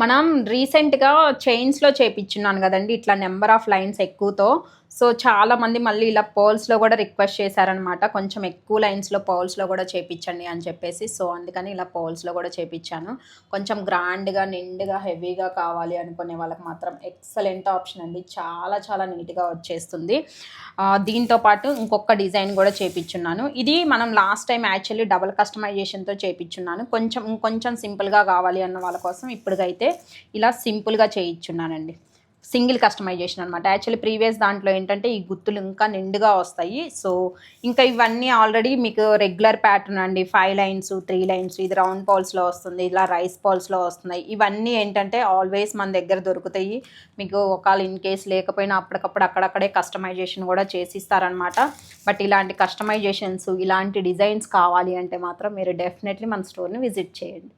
మనం రీసెంట్‌గా చైన్స్‌లో చేపిచ్చున్నాను గదండీ! ఇట్లా నంబర్ ఆఫ్ లైన్స్ ఎక్కువతో. సో, చాలామంది మళ్ళీ ఇలా పర్ల్స్‌లో గూడా రిక్వెస్ట్ చేశారనమాట. కొంచెం ఎక్కువ లైన్స్‌లో పర్ల్స్‌లో గూడా చేపిచ్చండి అని చెప్పేసి. సో, అందుకని ఇలా పర్ల్స్‌లో గూడా చేపిచ్చాను. కొంచెం గ్రాండ్‌గా, నిండుగా, హెవీగా కావాలి అనుకునే వాళ్ళకి మాత్రం ఎక్సలెంట్ ఆప్షన్ అండి. చాలా చాలా నీట్‌గా వచ్చేస్తుంది. దీంతో పాటు ఇంకొక డిజైన్ గూడా చేపిచ్చున్నాను. ఇది మనం లాస్ట్ టైమ్ యాక్చువల్లీ డబుల్ కస్టమైజేషన్‌తో చేపిచ్చున్నాను. ఇంకొంచెం సింపుల్‌గా కావాలి అన్న వాళ్ళ కోసం ఇప్పటికైతే ఇలా సింపుల్‌గా చేయిచ్చున్నానండి. సింగిల్ కస్టమైజేషన్ అనమాట. యాక్చువల్లీ ప్రీవియస్ దాంట్లో ఏంటంటే ఈ గుత్తులు ఇంకా నిండుగా వస్తాయి. సో, ఇంకా ఇవన్నీ ఆల్రెడీ మీకు రెగ్యులర్ ప్యాటర్న్ అండి. 5 లైన్స్, 3 లైన్స్ ఇది రౌండ్ పర్ల్స్‌లో వస్తుంది. ఇలా రైస్ పర్ల్స్‌లో వస్తున్నాయి. ఇవన్నీ ఏంటంటే ఆల్వేస్ మన దగ్గర దొరుకుతాయి. మీకు ఒకవేళ ఇన్ కేస్ లేకపోయినా అప్పటికప్పుడు అక్కడక్కడే కస్టమైజేషన్ కూడా చేసిస్తారనమాట. బట్ ఇలాంటి కస్టమైజేషన్స్, ఇలాంటి డిజైన్స్ కావాలి అంటే మాత్రం మీరు డెఫినెట్‌లీ మన స్టోర్‌ని విజిట్ చేయండి.